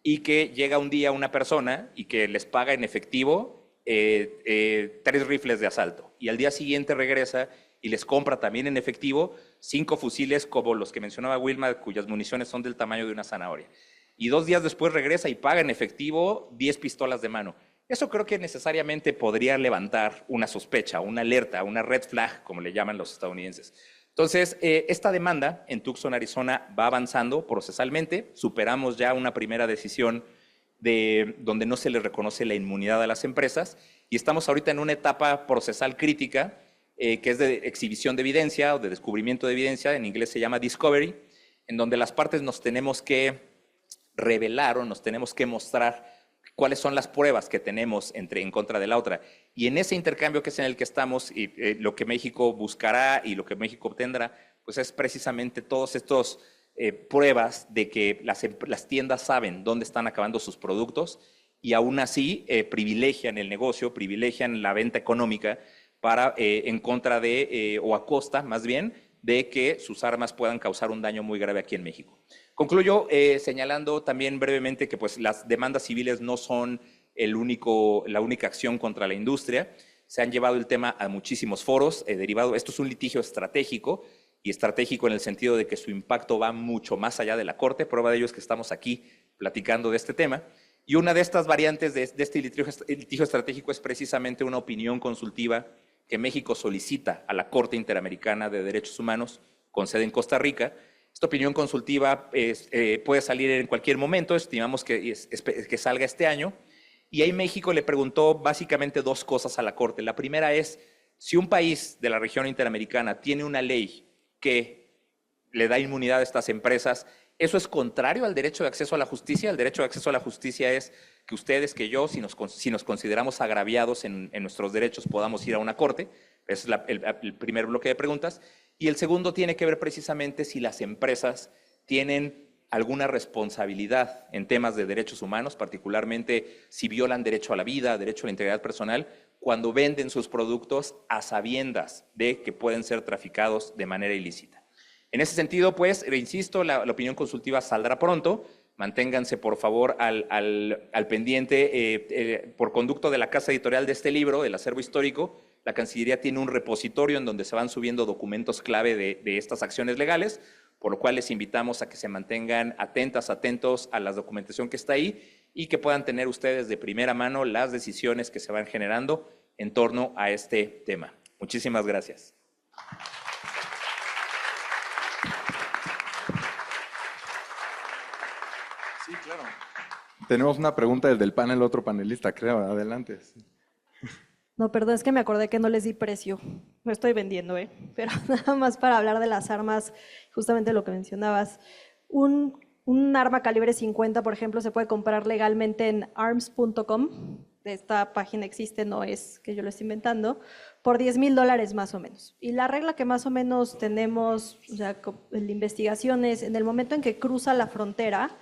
y que llega un día una persona y que les paga en efectivo 3 rifles de asalto, y al día siguiente regresa y les compra también en efectivo 5 fusiles como los que mencionaba Wilma, cuyas municiones son del tamaño de una zanahoria. Y 2 días después regresa y paga en efectivo 10 pistolas de mano. Eso creo que necesariamente podría levantar una sospecha, una alerta, una red flag, como le llaman los estadounidenses. Entonces, esta demanda en Tucson, Arizona, va avanzando procesalmente. Superamos ya una primera decisión donde no se le reconoce la inmunidad a las empresas, y estamos ahorita en una etapa procesal crítica, que es de exhibición de evidencia o de descubrimiento de evidencia, en inglés se llama discovery, en donde las partes nos tenemos que revelar o nos tenemos que mostrar cuáles son las pruebas que tenemos en contra de la otra. Y en ese intercambio que es en el que estamos, y lo que México buscará y lo que México obtendrá, pues es precisamente todos estos pruebas de que las tiendas saben dónde están acabando sus productos, y aún así privilegian el negocio, privilegian la venta económica en contra de, o a costa más bien, de que sus armas puedan causar un daño muy grave aquí en México. Concluyo señalando también brevemente que pues, las demandas civiles no son la única acción contra la industria. Se han llevado el tema a muchísimos foros derivados. Esto es un litigio estratégico, y estratégico en el sentido de que su impacto va mucho más allá de la Corte. Prueba de ello es que estamos aquí platicando de este tema. Y una de estas variantes de este litigio estratégico es precisamente una opinión consultiva que México solicita a la Corte Interamericana de Derechos Humanos, con sede en Costa Rica. Esta opinión consultiva puede salir en cualquier momento, estimamos que salga este año, y ahí México le preguntó básicamente 2 cosas a la Corte. La primera es, si un país de la región interamericana tiene una ley que le da inmunidad a estas empresas, ¿eso es contrario al derecho de acceso a la justicia? El derecho de acceso a la justicia es que ustedes, que yo, si nos consideramos agraviados en nuestros derechos, podamos ir a una corte. Ese es el primer bloque de preguntas. Y el segundo tiene que ver precisamente si las empresas tienen alguna responsabilidad en temas de derechos humanos, particularmente si violan derecho a la vida, derecho a la integridad personal, cuando venden sus productos a sabiendas de que pueden ser traficados de manera ilícita. En ese sentido, pues, insisto, la opinión consultiva saldrá pronto. Manténganse, por favor, al pendiente. Por conducto de la casa editorial de este libro, del acervo histórico, la Cancillería tiene un repositorio en donde se van subiendo documentos clave de estas acciones legales, por lo cual les invitamos a que se mantengan atentos a la documentación que está ahí, y que puedan tener ustedes de primera mano las decisiones que se van generando en torno a este tema. Muchísimas gracias. Sí, claro. Tenemos una pregunta desde el panel, otro panelista, creo. Adelante. No, perdón, es que me acordé que no les di precio. No estoy vendiendo, pero nada más para hablar de las armas, justamente lo que mencionabas. Un arma calibre 50, por ejemplo, se puede comprar legalmente en arms.com. Esta página existe, no es que yo lo esté inventando, por $10,000 más o menos. Y la regla que más o menos tenemos, o sea, en la investigación es, en el momento en que cruza la frontera,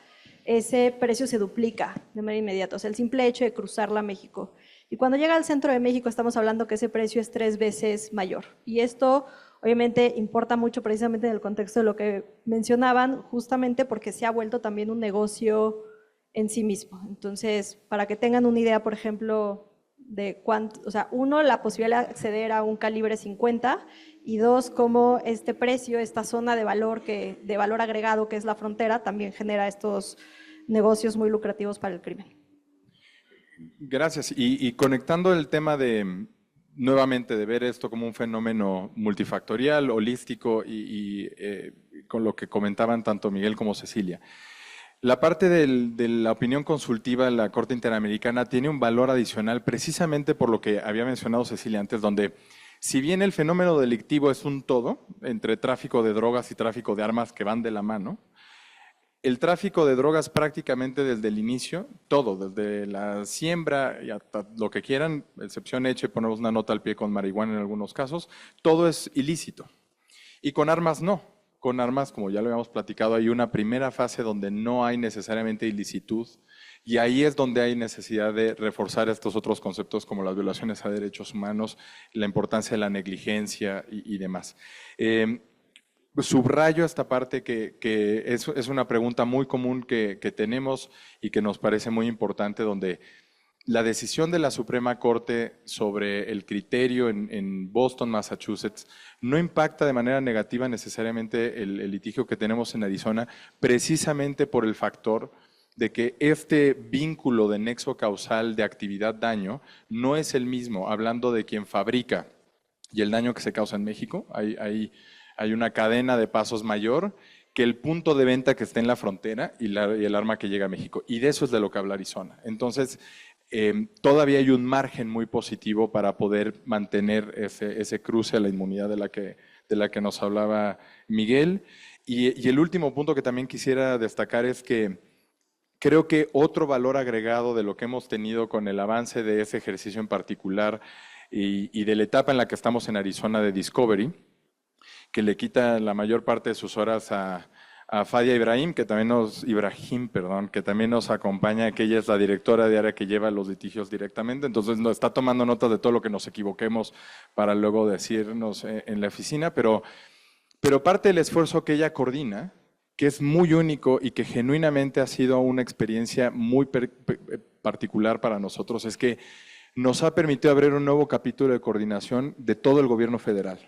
ese precio se duplica de manera inmediata. O sea, el simple hecho de cruzarla a México. Y cuando llega al centro de México estamos hablando que ese precio es 3 veces mayor. Y esto obviamente importa mucho precisamente en el contexto de lo que mencionaban, justamente porque se ha vuelto también un negocio en sí mismo. Entonces, para que tengan una idea, por ejemplo, de cuánto, o sea, uno, la posibilidad de acceder a un calibre 50 y dos, cómo este precio, esta zona de valor, de valor agregado que es la frontera, también genera estos negocios muy lucrativos para el crimen. Gracias. Y conectando el tema nuevamente, de ver esto como un fenómeno multifactorial, holístico con lo que comentaban tanto Miguel como Cecilia. La parte de la opinión consultiva en la Corte Interamericana tiene un valor adicional precisamente por lo que había mencionado Cecilia antes, donde si bien el fenómeno delictivo es un todo, entre tráfico de drogas y tráfico de armas que van de la mano, el tráfico de drogas prácticamente desde el inicio, todo, desde la siembra y hasta lo que quieran, excepción hecha, ponemos una nota al pie con marihuana en algunos casos, todo es ilícito. Y con armas no. Con armas, como ya lo habíamos platicado, hay una primera fase donde no hay necesariamente ilicitud y ahí es donde hay necesidad de reforzar estos otros conceptos como las violaciones a derechos humanos, la importancia de la negligencia y demás. Subrayo esta parte que es una pregunta muy común que tenemos y que nos parece muy importante, donde la decisión de la Suprema Corte sobre el criterio en Boston, Massachusetts, no impacta de manera negativa necesariamente el litigio que tenemos en Arizona, precisamente por el factor de que este vínculo de nexo causal de actividad-daño no es el mismo, hablando de quien fabrica y el daño que se causa en México. Hay una cadena de pasos mayor que el punto de venta que está en la frontera y el arma que llega a México. Y de eso es de lo que habla Arizona. Entonces, todavía hay un margen muy positivo para poder mantener ese cruce a la inmunidad de la que nos hablaba Miguel. Y el último punto que también quisiera destacar es que creo que otro valor agregado de lo que hemos tenido con el avance de ese ejercicio en particular y de la etapa en la que estamos en Arizona de Discovery, que le quita la mayor parte de sus horas a Fadia Ibrahim, que también nos acompaña, que ella es la directora de área que lleva los litigios directamente, entonces nos está tomando nota de todo lo que nos equivoquemos para luego decirnos en la oficina, pero parte del esfuerzo que ella coordina, que es muy único y que genuinamente ha sido una experiencia muy particular para nosotros, es que nos ha permitido abrir un nuevo capítulo de coordinación de todo el gobierno federal.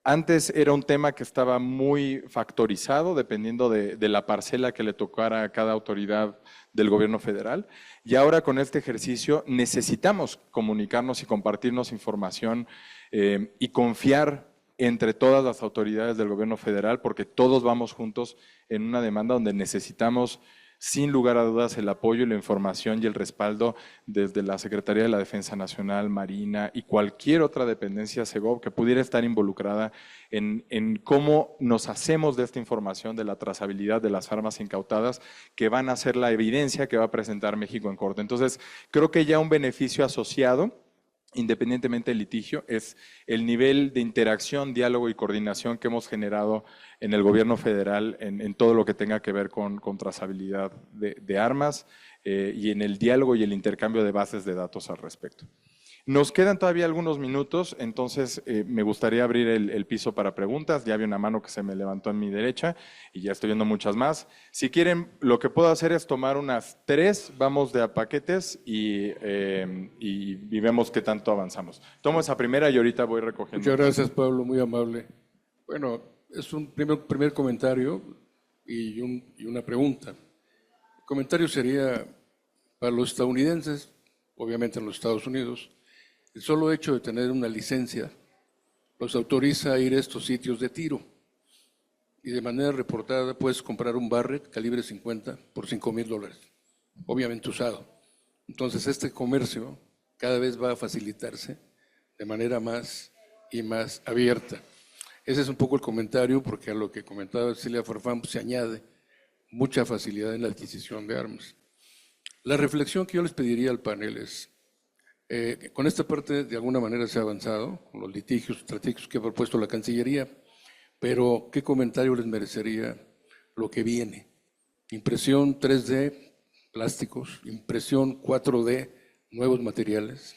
Antes era un tema que estaba muy factorizado, dependiendo de la parcela que le tocara a cada autoridad del gobierno federal. Y ahora con este ejercicio necesitamos comunicarnos y compartirnos información y confiar entre todas las autoridades del gobierno federal, porque todos vamos juntos en una demanda donde necesitamos, sin lugar a dudas, el apoyo y la información y el respaldo desde la Secretaría de la Defensa Nacional, Marina y cualquier otra dependencia SEGOV que pudiera estar involucrada en cómo nos hacemos de esta información, de la trazabilidad de las armas incautadas, que van a ser la evidencia que va a presentar México en corte. Entonces, creo que ya un beneficio asociado, independientemente del litigio, es el nivel de interacción, diálogo y coordinación que hemos generado en el gobierno federal en todo lo que tenga que ver con trazabilidad de armas y en el diálogo y el intercambio de bases de datos al respecto. Nos quedan todavía algunos minutos, entonces me gustaría abrir el piso para preguntas. Ya había una mano que se me levantó en mi derecha y ya estoy viendo muchas más. Si quieren, lo que puedo hacer es tomar unas 3, vamos de a paquetes y vemos qué tanto avanzamos. Tomo esa primera y ahorita voy recogiendo. Muchas gracias, Pablo, muy amable. Bueno, es un primer comentario y una pregunta. El comentario sería, para los estadounidenses, obviamente en los Estados Unidos, el solo hecho de tener una licencia los autoriza a ir a estos sitios de tiro y de manera reportada puedes comprar un Barrett calibre 50 por $5,000, obviamente usado. Entonces este comercio cada vez va a facilitarse de manera más y más abierta. Ese es un poco el comentario, porque a lo que comentaba Cecilia Farfán se añade mucha facilidad en la adquisición de armas. La reflexión que yo les pediría al panel es, con esta parte de alguna manera se ha avanzado, con los litigios estratégicos que ha propuesto la Cancillería, pero ¿qué comentario les merecería lo que viene? Impresión 3D, plásticos, impresión 4D, nuevos materiales,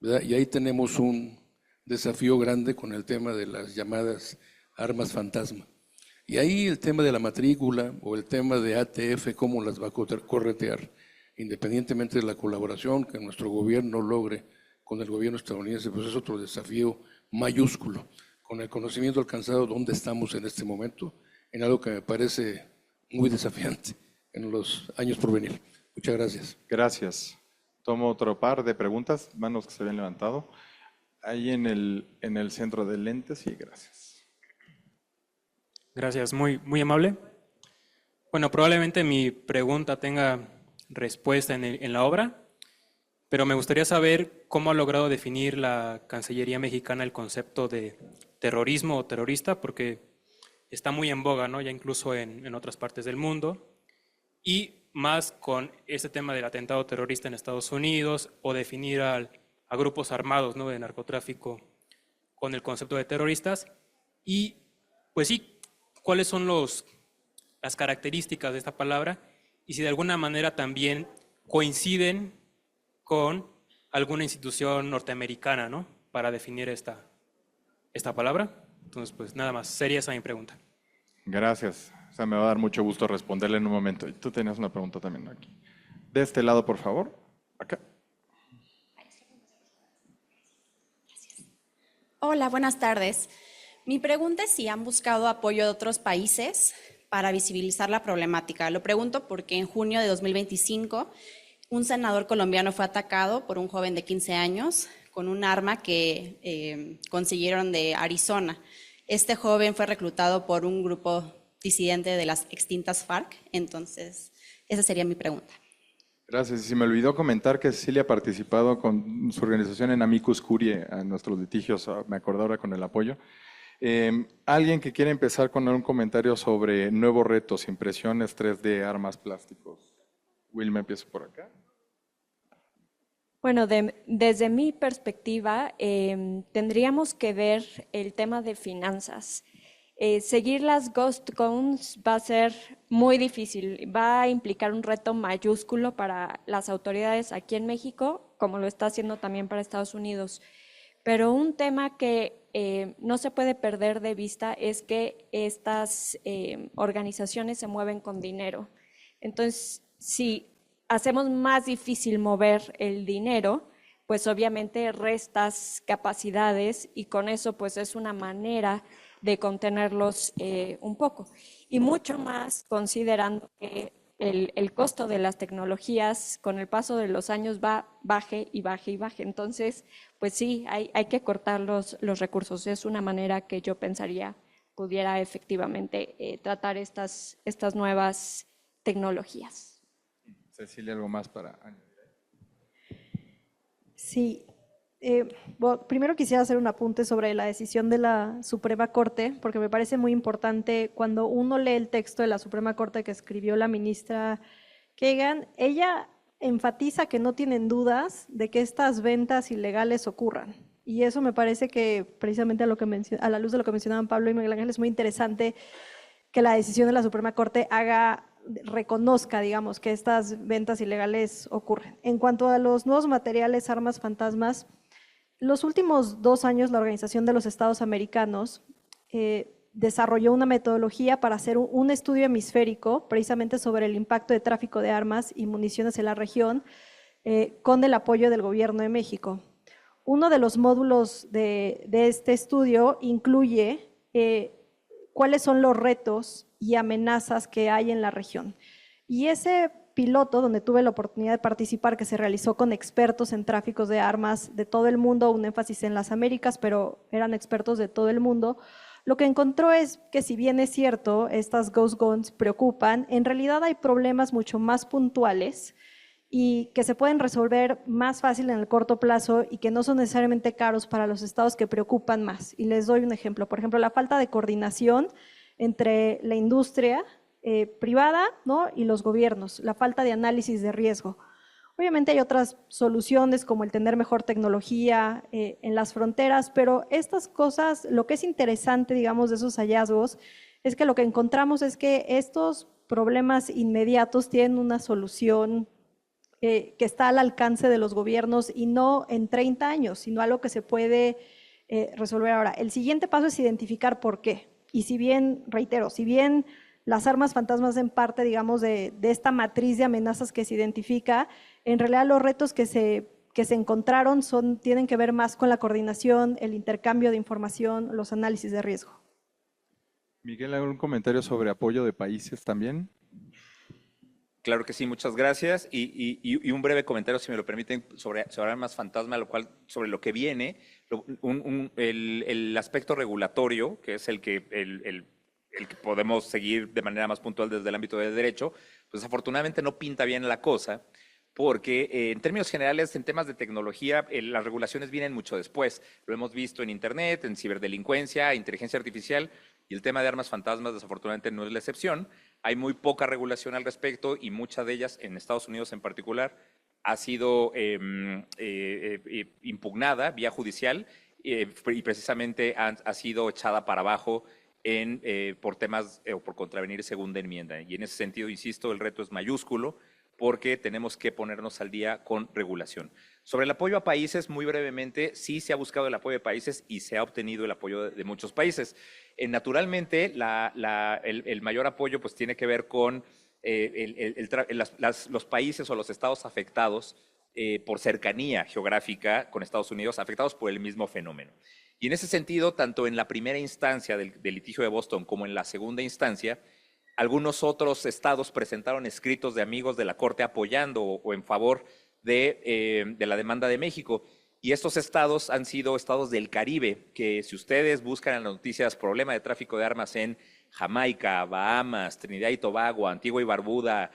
¿verdad? Y ahí tenemos un desafío grande con el tema de las llamadas armas fantasma. Y ahí el tema de la matrícula o el tema de ATF, cómo las va a corretear. independientemente de la colaboración que nuestro gobierno logre con el gobierno estadounidense, pues es otro desafío mayúsculo, con el conocimiento alcanzado dónde estamos en este momento, en algo que me parece muy desafiante en los años por venir. Muchas gracias. Gracias. Tomo otro par de preguntas, manos que se habían levantado. Ahí en el centro del lente, sí, gracias. Gracias, muy amable. Bueno, probablemente mi pregunta tenga respuesta en la obra, pero me gustaría saber cómo ha logrado definir la Cancillería mexicana el concepto de terrorismo o terrorista, porque está muy en boga, ¿no? Ya incluso en otras partes del mundo, y más con este tema del atentado terrorista en Estados Unidos, o definir a grupos armados, ¿no?, de narcotráfico con el concepto de terroristas. Y pues sí, ¿cuáles son las características de esta palabra? Y si de alguna manera también coinciden con alguna institución norteamericana, ¿no?, para definir esta palabra. Entonces, pues nada más, sería esa mi pregunta. Gracias. O sea, me va a dar mucho gusto responderle en un momento. Y tú tenías una pregunta también aquí. De este lado, por favor. Acá. Hola, buenas tardes. Mi pregunta es si han buscado apoyo de otros países para visibilizar la problemática. Lo pregunto porque en junio de 2025 un senador colombiano fue atacado por un joven de 15 años con un arma que consiguieron de Arizona. Este joven fue reclutado por un grupo disidente de las extintas FARC. Entonces, esa sería mi pregunta. Gracias. Y se me olvidó comentar que Cecilia ha participado con su organización en Amicus Curiae a nuestros litigios, me acordé ahora con el apoyo. Alguien que quiere empezar con un comentario sobre nuevos retos, impresiones 3D, armas, plásticos. Will, me empiezo por acá. Bueno, desde mi perspectiva, tendríamos que ver el tema de finanzas. Seguir las Ghost Guns va a ser muy difícil, va a implicar un reto mayúsculo para las autoridades aquí en México, como lo está haciendo también para Estados Unidos. Pero un tema que no se puede perder de vista es que estas organizaciones se mueven con dinero. Entonces, si hacemos más difícil mover el dinero, pues obviamente restas capacidades y con eso pues es una manera de contenerlos un poco. Y mucho más considerando que el costo de las tecnologías con el paso de los años baje y baje y baje. Entonces, pues sí, hay que cortar los recursos. Es una manera que yo pensaría pudiera efectivamente tratar estas nuevas tecnologías. Cecilia, ¿algo más para añadir? Sí. Bueno, primero quisiera hacer un apunte sobre la decisión de la Suprema Corte, porque me parece muy importante cuando uno lee el texto de la Suprema Corte que escribió la ministra Kagan, ella enfatiza que no tienen dudas de que estas ventas ilegales ocurran. Y eso me parece que precisamente a la luz de lo que mencionaban Pablo y Miguel Ángel es muy interesante que la decisión de la Suprema Corte reconozca, digamos, que estas ventas ilegales ocurren. En cuanto a los nuevos materiales, armas fantasmas, los últimos 2 años la Organización de los Estados Americanos desarrolló una metodología para hacer un estudio hemisférico precisamente sobre el impacto de tráfico de armas y municiones en la región con el apoyo del Gobierno de México. Uno de los módulos de este estudio incluye cuáles son los retos y amenazas que hay en la región. Y ese piloto, donde tuve la oportunidad de participar, que se realizó con expertos en tráficos de armas de todo el mundo, un énfasis en las Américas, pero eran expertos de todo el mundo, lo que encontró es que si bien es cierto, estas Ghost Guns preocupan, en realidad hay problemas mucho más puntuales y que se pueden resolver más fácil en el corto plazo y que no son necesariamente caros para los estados que preocupan más. Y les doy un ejemplo. Por ejemplo, la falta de coordinación entre la industria privada, ¿no?, y los gobiernos, la falta de análisis de riesgo. Obviamente hay otras soluciones como el tener mejor tecnología en las fronteras, pero estas cosas, lo que es interesante, digamos, de esos hallazgos, es que lo que encontramos es que estos problemas inmediatos tienen una solución que está al alcance de los gobiernos y no en 30 años, sino algo que se puede resolver ahora. El siguiente paso es identificar por qué. Y si bien, reitero, si bien las armas fantasmas en parte, digamos, de esta matriz de amenazas que se identifica. En realidad los retos que se encontraron tienen que ver más con la coordinación, el intercambio de información, los análisis de riesgo. Miguel, ¿algún comentario sobre apoyo de países también? Claro que sí, muchas gracias. Y un breve comentario, si me lo permiten, sobre armas fantasma, sobre lo que viene, el aspecto regulatorio, que es el que podemos seguir de manera más puntual desde el ámbito del derecho, pues afortunadamente no pinta bien la cosa, porque en términos generales, en temas de tecnología, las regulaciones vienen mucho después. Lo hemos visto en Internet, en ciberdelincuencia, inteligencia artificial, y el tema de armas fantasmas desafortunadamente no es la excepción. Hay muy poca regulación al respecto y muchas de ellas, en Estados Unidos en particular, ha sido impugnada vía judicial y precisamente ha sido echada para abajo por temas o por contravenir segunda enmienda. Y en ese sentido, insisto, el reto es mayúsculo, porque tenemos que ponernos al día con regulación. Sobre el apoyo a países, muy brevemente, sí se ha buscado el apoyo de países y se ha obtenido el apoyo de muchos países. Naturalmente, el mayor apoyo pues, tiene que ver con los países o los estados afectados por cercanía geográfica con Estados Unidos, afectados por el mismo fenómeno. Y en ese sentido, tanto en la primera instancia del litigio de Boston como en la segunda instancia, algunos otros estados presentaron escritos de amigos de la Corte apoyando o en favor de la demanda de México. Y estos estados han sido estados del Caribe, que si ustedes buscan en las noticias problema de tráfico de armas en Jamaica, Bahamas, Trinidad y Tobago, Antigua y Barbuda,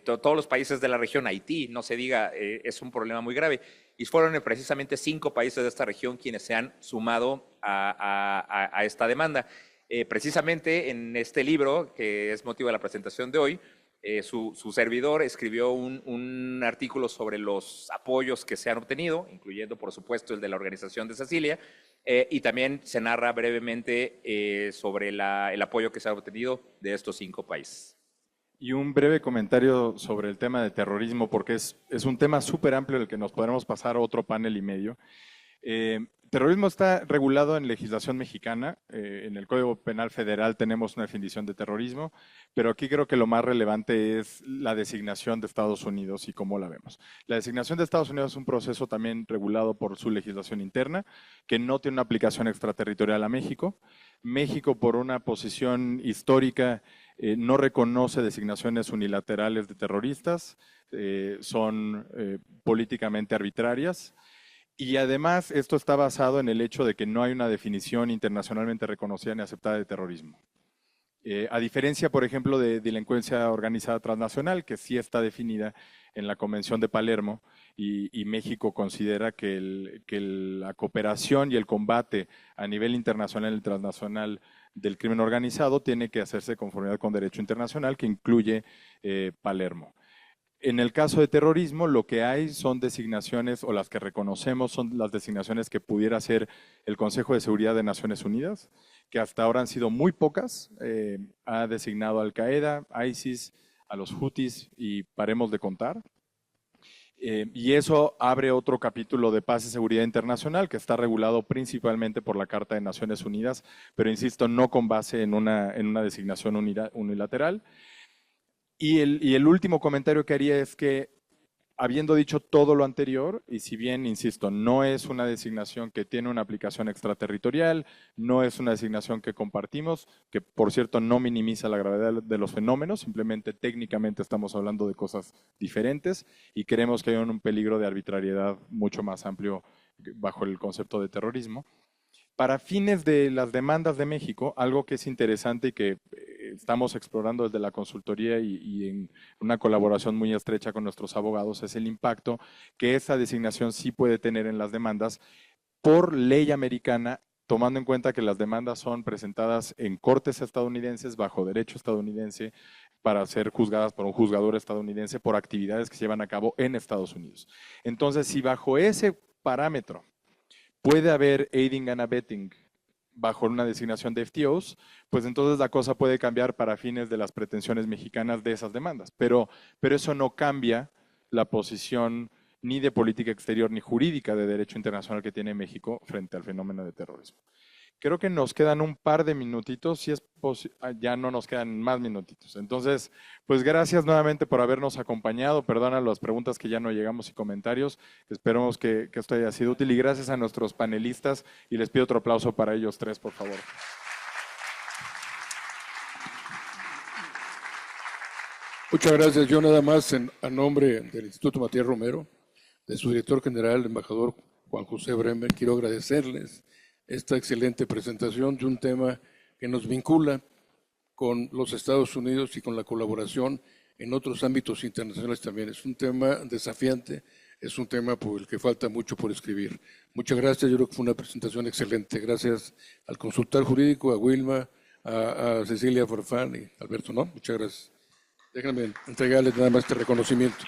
todos los países de la región, Haití, no se diga, es un problema muy grave. Y fueron precisamente 5 países de esta región quienes se han sumado a esta demanda. Precisamente en este libro, que es motivo de la presentación de hoy, su servidor escribió un artículo sobre los apoyos que se han obtenido, incluyendo, por supuesto, el de la Organización de Cecilia, y también se narra brevemente sobre el apoyo que se ha obtenido de estos 5 países. Y un breve comentario sobre el tema de terrorismo, porque es un tema súper amplio del que nos podremos pasar otro panel y medio. Terrorismo está regulado en legislación mexicana. En el Código Penal Federal tenemos una definición de terrorismo, pero aquí creo que lo más relevante es la designación de Estados Unidos y cómo la vemos. La designación de Estados Unidos es un proceso también regulado por su legislación interna, que no tiene una aplicación extraterritorial a México. México, por una posición histórica, no reconoce designaciones unilaterales de terroristas, son políticamente arbitrarias. Y además esto está basado en el hecho de que no hay una definición internacionalmente reconocida ni aceptada de terrorismo. A diferencia, por ejemplo, de delincuencia organizada transnacional, que sí está definida en la Convención de Palermo, y México considera que la cooperación y el combate a nivel internacional y transnacional del crimen organizado tiene que hacerse de conformidad con derecho internacional, que incluye Palermo. En el caso de terrorismo, lo que hay son designaciones, o las que reconocemos son las designaciones que pudiera hacer el Consejo de Seguridad de Naciones Unidas, que hasta ahora han sido muy pocas. Ha designado a Al-Qaeda, a ISIS, a los Houthis y paremos de contar. Y eso abre otro capítulo de paz y seguridad internacional que está regulado principalmente por la Carta de Naciones Unidas, pero insisto, no con base en una designación unilateral. Y el último comentario que haría es que, habiendo dicho todo lo anterior, y si bien, insisto, no es una designación que tiene una aplicación extraterritorial, no es una designación que compartimos, que por cierto no minimiza la gravedad de los fenómenos, simplemente técnicamente estamos hablando de cosas diferentes y creemos que hay un peligro de arbitrariedad mucho más amplio bajo el concepto de terrorismo. Para fines de las demandas de México, algo que es interesante y que estamos explorando desde la consultoría y en una colaboración muy estrecha con nuestros abogados es el impacto que esa designación sí puede tener en las demandas por ley americana, tomando en cuenta que las demandas son presentadas en cortes estadounidenses bajo derecho estadounidense para ser juzgadas por un juzgador estadounidense por actividades que se llevan a cabo en Estados Unidos. Entonces, si bajo ese parámetro puede haber aiding and abetting bajo una designación de FTOs, pues entonces la cosa puede cambiar para fines de las pretensiones mexicanas de esas demandas. Pero eso no cambia la posición ni de política exterior ni jurídica de derecho internacional que tiene México frente al fenómeno de terrorismo. Creo que nos quedan un par de minutitos, si es ya no nos quedan más minutitos. Entonces, pues gracias nuevamente por habernos acompañado. Perdona las preguntas que ya no llegamos y comentarios. Esperemos que esto haya sido útil y gracias a nuestros panelistas y les pido otro aplauso para ellos tres, por favor. Muchas gracias. Yo nada más, a nombre del Instituto Matías Romero, de su director general, el embajador Juan José Bremer, quiero agradecerles esta excelente presentación de un tema que nos vincula con los Estados Unidos y con la colaboración en otros ámbitos internacionales también. Es un tema desafiante, es un tema por el que falta mucho por escribir. Muchas gracias, yo creo que fue una presentación excelente. Gracias al consultor jurídico, a Wilma, a Cecilia Forfán y Alberto, ¿no? Muchas gracias. Déjenme entregarles nada más este reconocimiento.